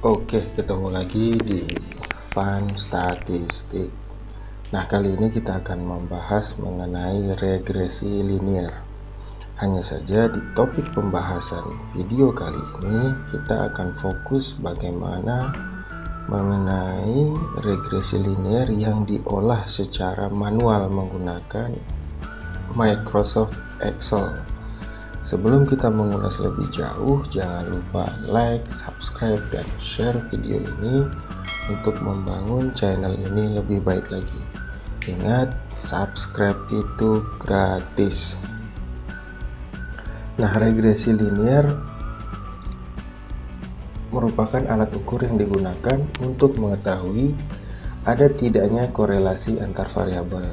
Oke, ketemu lagi di Fun Statistik. Nah, kali ini kita akan membahas mengenai regresi linear. Hanya saja di topik pembahasan video kali ini kita akan fokus bagaimana mengenai regresi linear yang diolah secara manual menggunakan Microsoft Excel. Sebelum kita mengulas lebih jauh, jangan lupa like, subscribe, dan share video ini untuk membangun channel ini lebih baik lagi. Ingat, subscribe itu gratis. Nah, regresi linear merupakan alat ukur yang digunakan untuk mengetahui ada tidaknya korelasi antar variabel.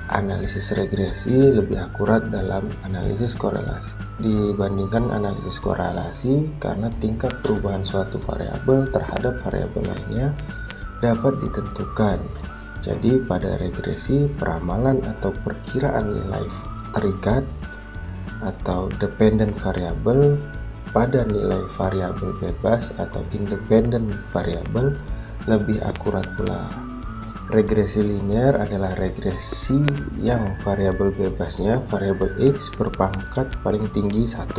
Analisis regresi lebih akurat dalam analisis korelasi dibandingkan analisis korelasi karena tingkat perubahan suatu variabel terhadap variabel lainnya dapat ditentukan. Jadi pada regresi, peramalan atau perkiraan nilai terikat atau dependent variable pada nilai variabel bebas atau independent variable lebih akurat pula. Regresi linear adalah regresi yang variabel bebasnya variabel X berpangkat paling tinggi 1.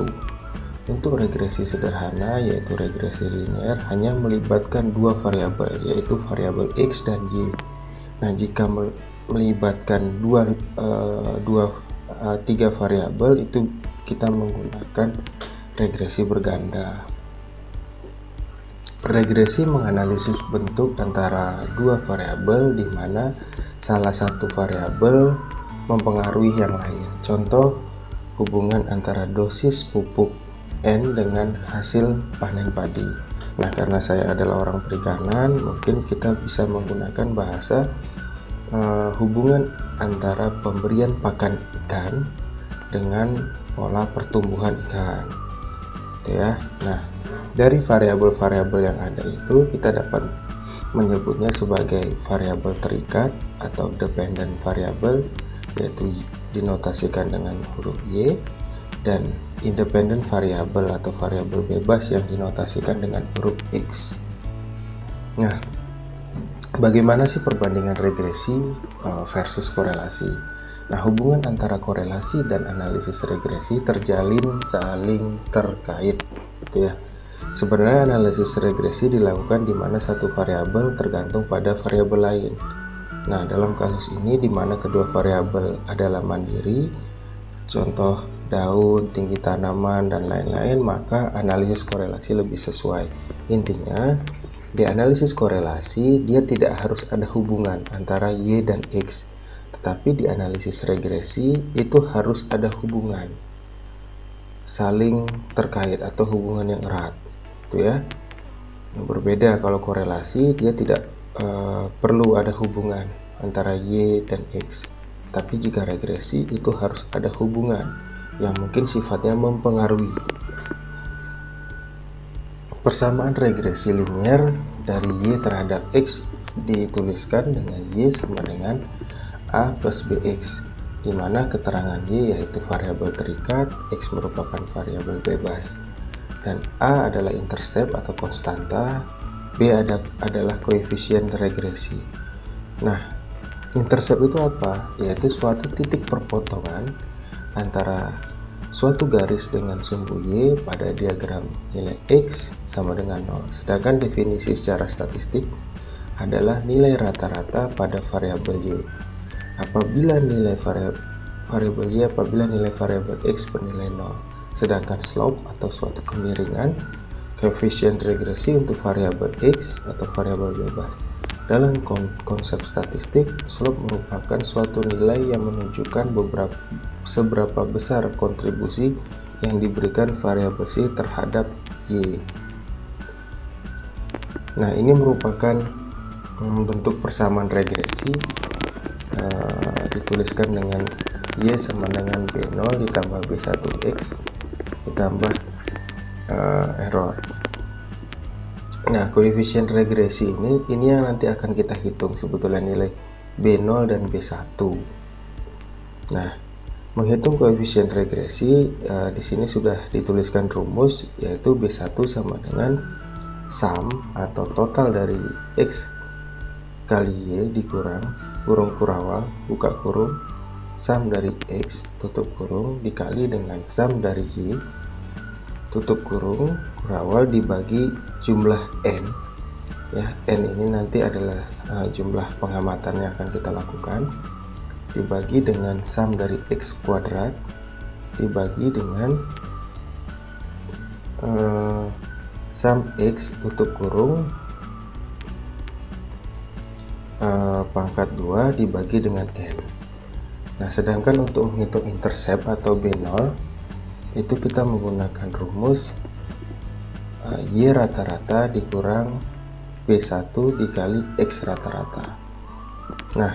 Untuk regresi sederhana yaitu regresi linear hanya melibatkan dua variabel yaitu variabel X dan Y. Nah, jika melibatkan tiga variabel itu kita menggunakan regresi berganda. Regresi menganalisis bentuk antara dua variabel di mana salah satu variabel mempengaruhi yang lain. Contoh, hubungan antara dosis pupuk N dengan hasil panen padi. Nah, karena saya adalah orang perikanan, mungkin kita bisa menggunakan bahasa hubungan antara pemberian pakan ikan dengan pola pertumbuhan ikan. Gitu ya. Nah, dari variabel-variabel yang ada itu kita dapat menyebutnya sebagai variabel terikat atau dependent variable, yaitu dinotasikan dengan huruf Y, dan independent variable atau variabel bebas yang dinotasikan dengan huruf X. Nah, bagaimana sih perbandingan regresi versus korelasi? Nah, hubungan antara korelasi dan analisis regresi terjalin saling terkait, gitu ya. Sebenarnya analisis regresi dilakukan di mana satu variabel tergantung pada variabel lain. Nah, dalam kasus ini di mana kedua variabel adalah mandiri, contoh daun, tinggi tanaman, dan lain-lain, maka analisis korelasi lebih sesuai. Intinya, di analisis korelasi dia tidak harus ada hubungan antara Y dan X, tetapi di analisis regresi itu harus ada hubungan saling terkait atau hubungan yang erat. Itu ya. Berbeda kalau korelasi dia tidak perlu ada hubungan antara Y dan X. Tapi jika regresi itu harus ada hubungan yang mungkin sifatnya mempengaruhi. Persamaan regresi linear dari Y terhadap X dituliskan dengan Y sama dengan A plus BX, di mana keterangan Y yaitu variabel terikat, X merupakan variabel bebas, dan A adalah intercept atau konstanta, B adalah koefisien regresi. Nah, intercept itu apa? Yaitu suatu titik perpotongan antara suatu garis dengan sumbu Y pada diagram nilai X sama dengan 0. Sedangkan definisi secara statistik adalah nilai rata-rata pada variabel Y. Apabila nilai variabel X bernilai 0. Sedangkan slope atau suatu kemiringan koefisien regresi untuk variabel X atau variabel bebas. Dalam konsep statistik, slope merupakan suatu nilai yang menunjukkan seberapa besar kontribusi yang diberikan variabel C terhadap Y. Nah, ini merupakan bentuk persamaan regresi, dituliskan dengan Y sama dengan B0 ditambah B1X ditambah error. Nah, koefisien regresi ini yang nanti akan kita hitung sebetulnya nilai B0 dan B1. Nah, menghitung koefisien regresi di sini sudah dituliskan rumus, yaitu B1 sama dengan sum atau total dari X kali Y dikurang kurung kurawal buka kurung sum dari X tutup kurung dikali dengan sum dari Y tutup kurung kurawal dibagi jumlah N ya. N ini nanti adalah jumlah pengamatan yang akan kita lakukan dibagi dengan sum dari X kuadrat dibagi dengan sum X tutup kurung pangkat 2 dibagi dengan N. Nah, sedangkan untuk menghitung intercept atau B0 itu kita menggunakan rumus Y rata-rata dikurang B1 dikali X rata-rata. Nah,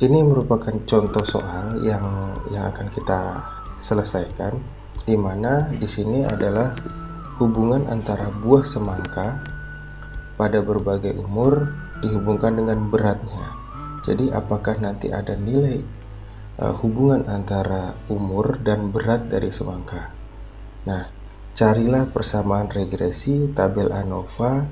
ini merupakan contoh soal yang akan kita selesaikan, di mana di sini adalah hubungan antara buah semangka pada berbagai umur dihubungkan dengan beratnya. Jadi apakah nanti ada nilai hubungan antara umur dan berat dari semangka. Nah, carilah persamaan regresi tabel ANOVA,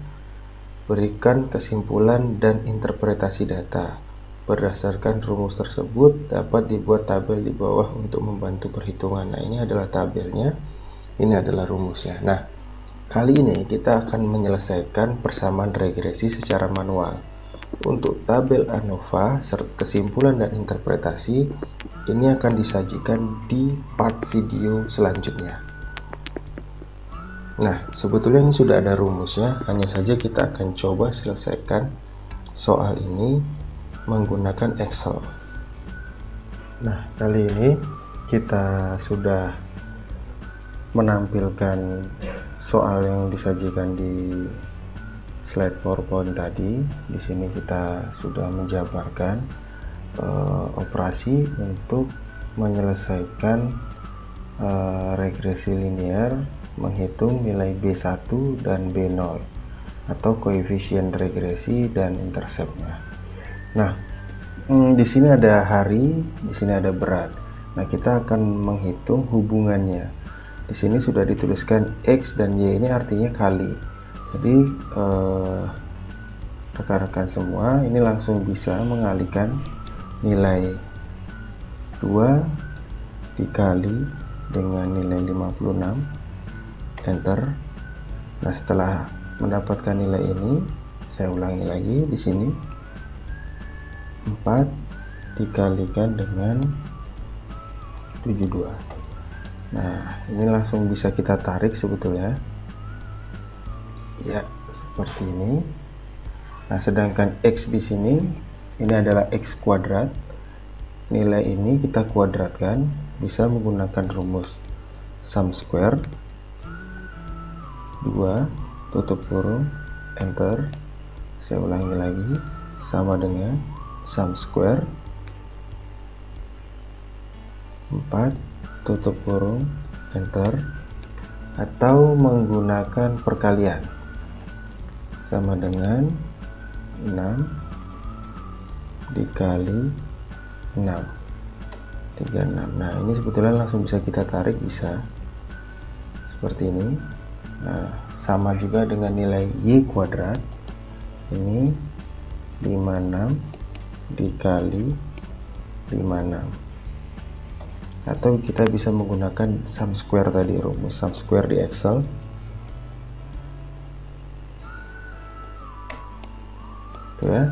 berikan kesimpulan dan interpretasi data. Berdasarkan rumus tersebut dapat dibuat tabel di bawah untuk membantu perhitungan. Nah, ini adalah tabelnya, ini adalah rumusnya. Nah, kali ini kita akan menyelesaikan persamaan regresi secara manual. Untuk tabel ANOVA, kesimpulan dan interpretasi ini akan disajikan di part video selanjutnya. Nah, sebetulnya ini sudah ada rumusnya, hanya saja kita akan coba selesaikan soal ini menggunakan Excel. Nah, kali ini kita sudah menampilkan soal yang disajikan di slide PowerPoint tadi. Di sini kita sudah menjabarkan operasi untuk menyelesaikan regresi linear, menghitung nilai B1 dan B0 atau koefisien regresi dan interceptnya. Nah, di sini ada hari, di sini ada berat. Nah, kita akan menghitung hubungannya. Di sini sudah dituliskan X dan Y, ini artinya kali. Jadi rekan-rekan semua ini langsung bisa mengalihkan nilai 2 dikali dengan nilai 56, enter. Nah, setelah mendapatkan nilai ini, saya ulangi lagi di sini, 4 dikalikan dengan 72. Nah, ini langsung bisa kita tarik sebetulnya ya, seperti ini. Nah, sedangkan X di sini ini adalah X kuadrat. Nilai ini kita kuadratkan bisa menggunakan rumus sum square 2 tutup kurung enter. Saya ulangi lagi, sama dengan sum square 4 tutup kurung enter, atau menggunakan perkalian sama dengan 6 dikali 6 36. Nah, ini sebetulnya langsung bisa kita tarik, bisa seperti ini. Nah, sama juga dengan nilai Y kuadrat, ini 56 dikali 56, atau kita bisa menggunakan sum square tadi, rumus sum square di Excel. Tuh ya,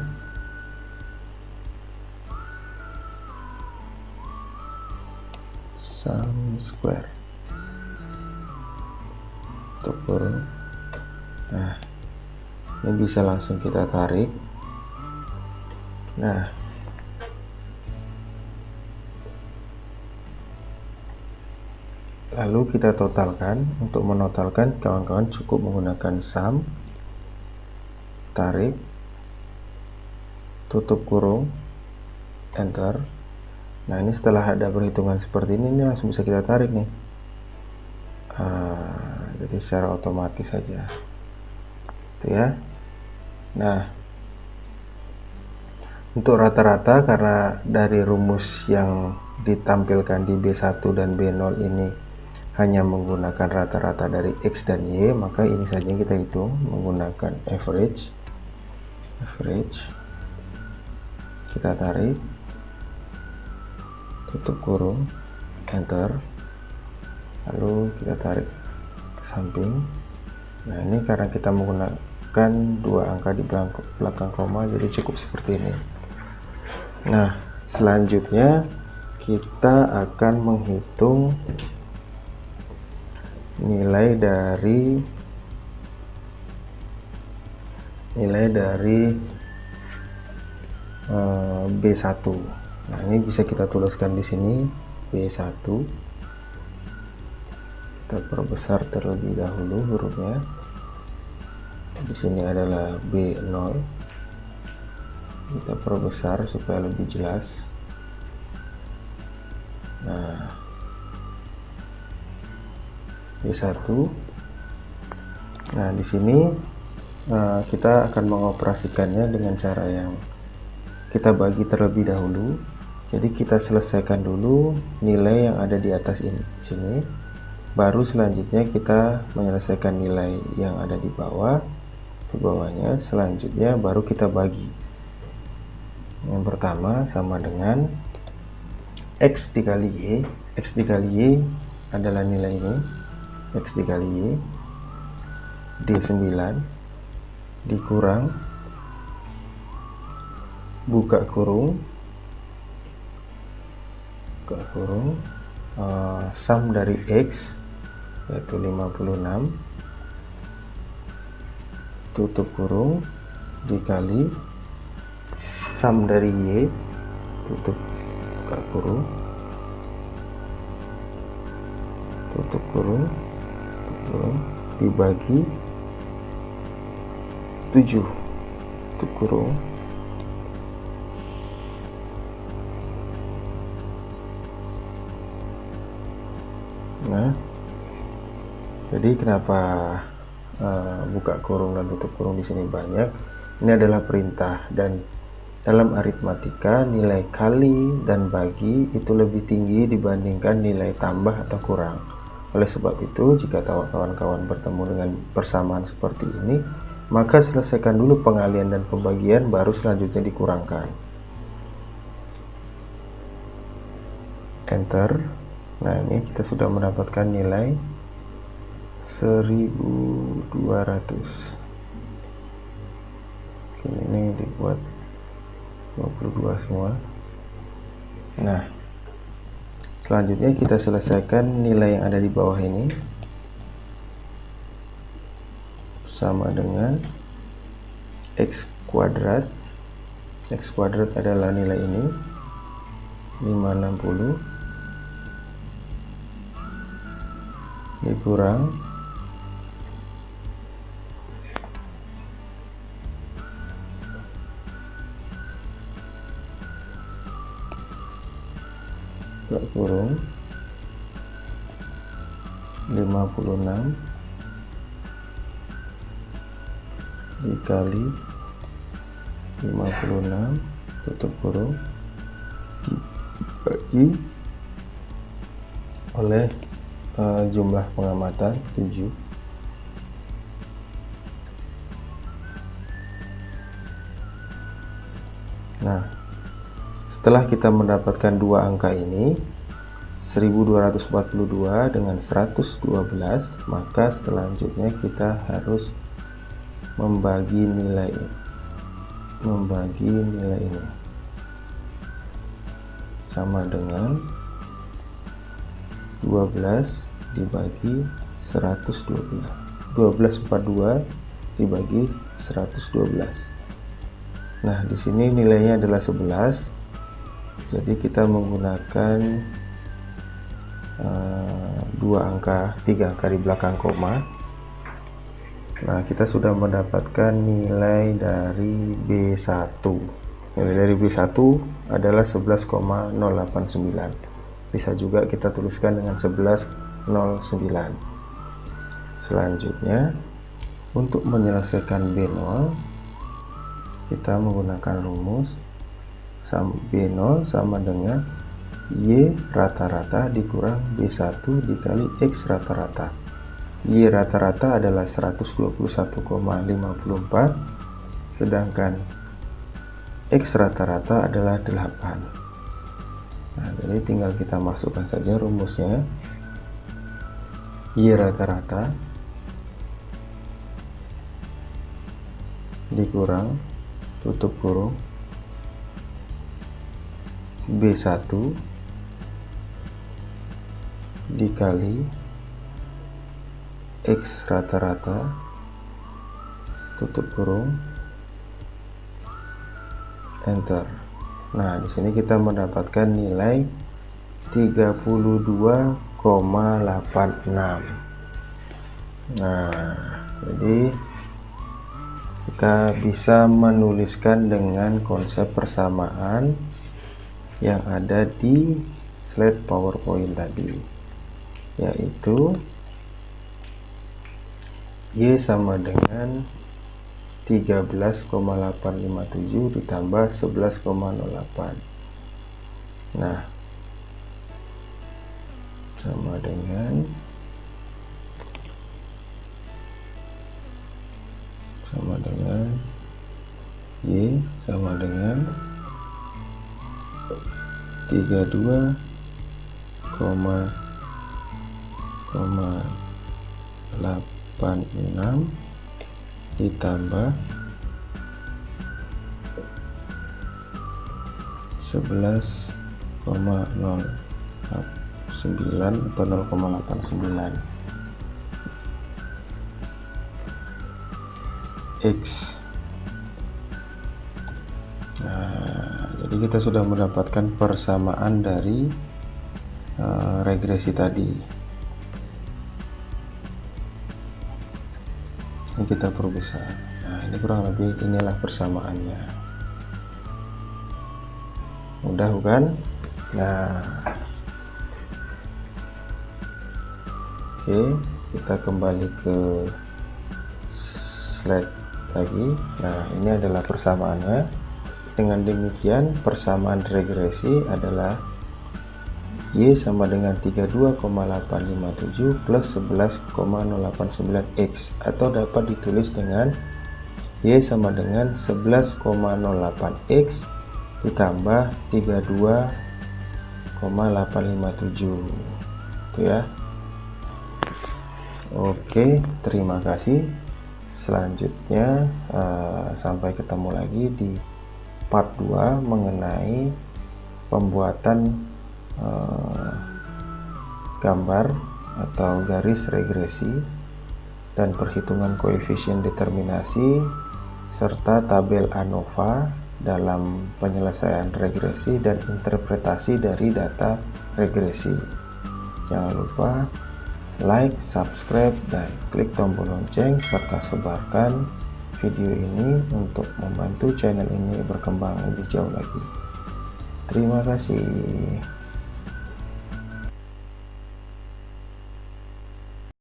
sum square tutup kurung. Nah, ini bisa langsung kita tarik. Nah, lalu kita totalkan. Untuk menotalkan, kawan-kawan cukup menggunakan sum, tarik, tutup kurung, enter. Nah, ini setelah ada perhitungan seperti ini langsung bisa kita tarik nih. Jadi secara otomatis saja itu ya. Nah, untuk rata-rata, karena dari rumus yang ditampilkan di B1 dan B0 ini hanya menggunakan rata-rata dari X dan Y, maka ini saja yang kita hitung menggunakan average. Kita tarik, tutup kurung, enter, lalu kita tarik ke samping. Nah, ini karena kita menggunakan dua angka di belakang koma, jadi cukup seperti ini. Nah, selanjutnya kita akan menghitung nilai dari B1. Nah, ini bisa kita tuliskan di sini B1. Kita perbesar terlebih dahulu hurufnya. Di sini adalah B0. Kita perbesar supaya lebih jelas. Nah, B1. Nah, di sini kita akan mengoperasikannya dengan cara yang kita bagi terlebih dahulu. Jadi kita selesaikan dulu nilai yang ada di atas ini sini, baru selanjutnya kita menyelesaikan nilai yang ada di bawahnya. Selanjutnya baru kita bagi. Yang pertama sama dengan X dikali Y. X dikali Y adalah nilai ini, X dikali Y, D9 dikurang, buka kurung, sum dari X yaitu 56, tutup kurung, dikali sum dari Y, tutup buka kurung, tutup kurung, dibagi 7, tutup kurung, nah jadi kenapa buka kurung dan tutup kurung di sini banyak? Ini adalah perintah, dan dalam aritmatika nilai kali dan bagi itu lebih tinggi dibandingkan nilai tambah atau kurang. Oleh sebab itu, jika kawan-kawan bertemu dengan persamaan seperti ini, maka selesaikan dulu pengalian dan pembagian, baru selanjutnya dikurangkan. Enter. Nah, ini kita sudah mendapatkan nilai 1200. Oke, ini dibuat 22 semua. Nah, selanjutnya kita selesaikan nilai yang ada di bawah ini, sama dengan X kuadrat. X kuadrat adalah nilai ini 560 dikurang kurung 56 dikali 56, tutup kurung, dibagi oleh jumlah pengamatan 7. Nah, setelah kita mendapatkan dua angka ini 1242 dengan 112, maka selanjutnya kita harus membagi nilai ini sama dengan 12 dibagi 112, 1242 dibagi 112. Nah, di sini nilainya adalah 11, jadi kita menggunakan tiga angka di belakang koma. Nah, kita sudah mendapatkan nilai dari B1. Nilai dari B1 adalah 11,089. Bisa juga kita tuliskan dengan 11,09. Selanjutnya, untuk menyelesaikan B0, kita menggunakan rumus B0 sama dengan Y rata-rata dikurang B1 dikali X rata-rata. Y rata-rata adalah 121,54, sedangkan X rata-rata adalah 8. Nah, jadi tinggal kita masukkan saja rumusnya. Y rata-rata dikurang tutup kurung B1 dikali X rata-rata tutup kurung enter. Nah, di sini kita mendapatkan nilai 32,86. Nah, jadi kita bisa menuliskan dengan konsep persamaan yang ada di slide PowerPoint tadi, yaitu Y sama dengan 13,857 ditambah 11,08. Nah, sama dengan Y sama dengan 32,86 ditambah 11,09 atau 0,89 X. Nah, jadi kita sudah mendapatkan persamaan dari regresi tadi. Ini kita perbesar. Nah, ini kurang lebih inilah persamaannya. Mudah bukan? Nah, oke, kita kembali ke slide lagi. Nah, ini adalah persamaannya. Dengan demikian, persamaan regresi adalah Y sama dengan 32,857 plus 11,089 X, atau dapat ditulis dengan Y sama dengan 11,08 X ditambah 32,857. Itu ya. Oke, terima kasih. Selanjutnya sampai ketemu lagi di part 2 mengenai pembuatan gambar atau garis regresi dan perhitungan koefisien determinasi serta tabel ANOVA dalam penyelesaian regresi dan interpretasi dari data regresi. Jangan lupa like, subscribe, dan klik tombol lonceng serta sebarkan video ini untuk membantu channel ini berkembang lebih jauh lagi. Terima kasih.